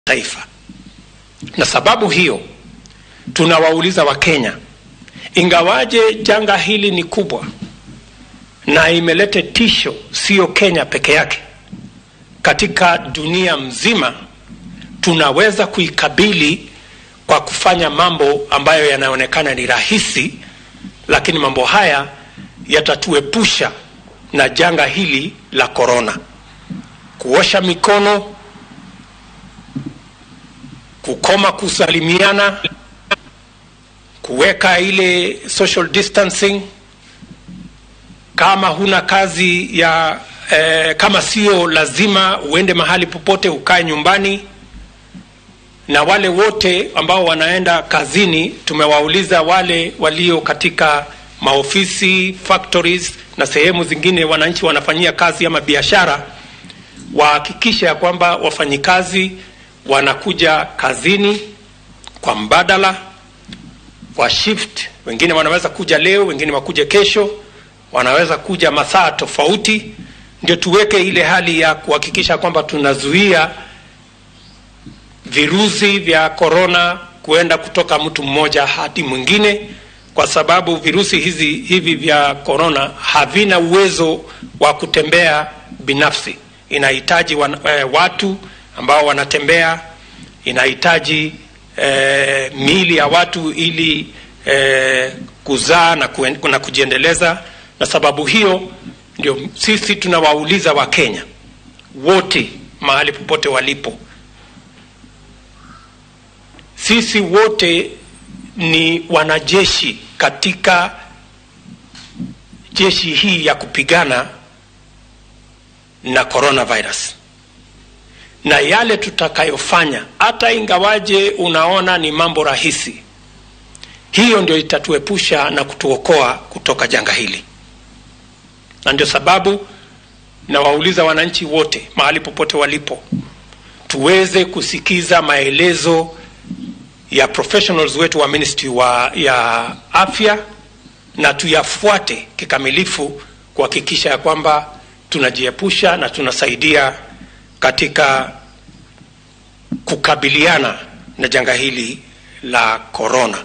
taifa. Na sababu hiyo tunawauliza Wakenya, ingawaje janga hili ni kubwa na imelete tisho sio Kenya peke yake, katika dunia mzima, tunaweza kuikabili kwa kufanya mambo ambayo yanaonekana ni rahisi, lakini mambo haya yatatuepusha na janga hili la corona. Kuosha mikono, kukoma kusalimiana, kuweka ile social distancing, kama huna kazi ya kama sio lazima uende mahali popote, ukae nyumbani. Na wale wote ambao wanaenda kazini, tumewauliza wale walio katika maofisi, factories na sehemu zingine wananchi wanafanyia kazi ama biashara, wahakikisha ya kwamba wafanyikazi wanakuja kazini kwa mbadala wa shift. Wengine wanaweza kuja leo, wengine wakuje kesho, wanaweza kuja masaa tofauti, ndio tuweke ile hali ya kuhakikisha kwamba tunazuia virusi vya corona kuenda kutoka mtu mmoja hadi mwingine, kwa sababu virusi hivi vya corona havina uwezo wa kutembea binafsi. Inahitaji watu ambao wanatembea, inahitaji miili ya watu ili kuzaa na kujiendeleza. Na sababu hiyo ndio sisi tunawauliza Wakenya wote mahali popote walipo, sisi wote ni wanajeshi katika jeshi hii ya kupigana na coronavirus. Na yale tutakayofanya, hata ingawaje unaona ni mambo rahisi, hiyo ndio itatuepusha na kutuokoa kutoka janga hili. Na ndio sababu na wauliza wananchi wote mahali popote walipo, tuweze kusikiza maelezo ya professionals wetu wa ministry ya afya, na tuyafuate kikamilifu kuhakikisha ya kwamba tunajiepusha na tunasaidia katika kukabiliana na janga hili la corona.